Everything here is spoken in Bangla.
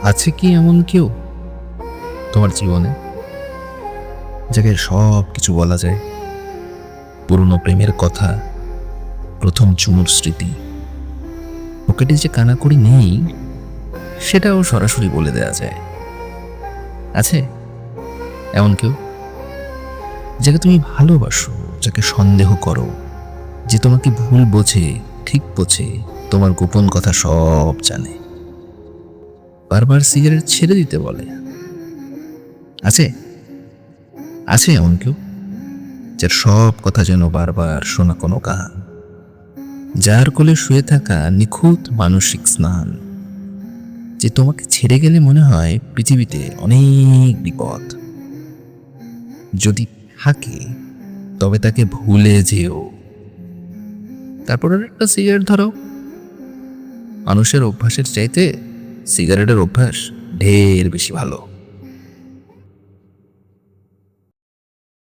আছে কি এমন কেউ তোমার জীবনে যাকে সব কিছু বলা যায়? পুরনো প্রেমের কথা, প্রথম চুমুর স্মৃতি, পকেটে যে কানাকড়ি নেই সেটাও সরাসরি বলে দেয়া যায়। আছে এমন কেউ যাকে তুমি ভালোবাসো, যাকে সন্দেহ করো, যে তোমাকে ভুল বোঝে, ঠিক বোঝে, তোমার গোপন কথা সব জানে, বারবার সিগারেট ছেড়ে দিতে বলে? আছে আছে এমন কেউ যার সব কথা যেন বারবার শোনা কোনো গান, যার কোলে শুয়ে থাকা নিখুঁত মানসিক স্নান, যে তোমাকে ছেড়ে গেলে মনে হয় পৃথিবীতে অনেক বিপদ। যদি থাকে তবে তাকে ভুলে যেও, তারপর আর একটা সিগারেট ধরাও। মানুষের অভ্যাসের চাইতে সিগারেটের অভ্যাস ঢের বেশি ভালো।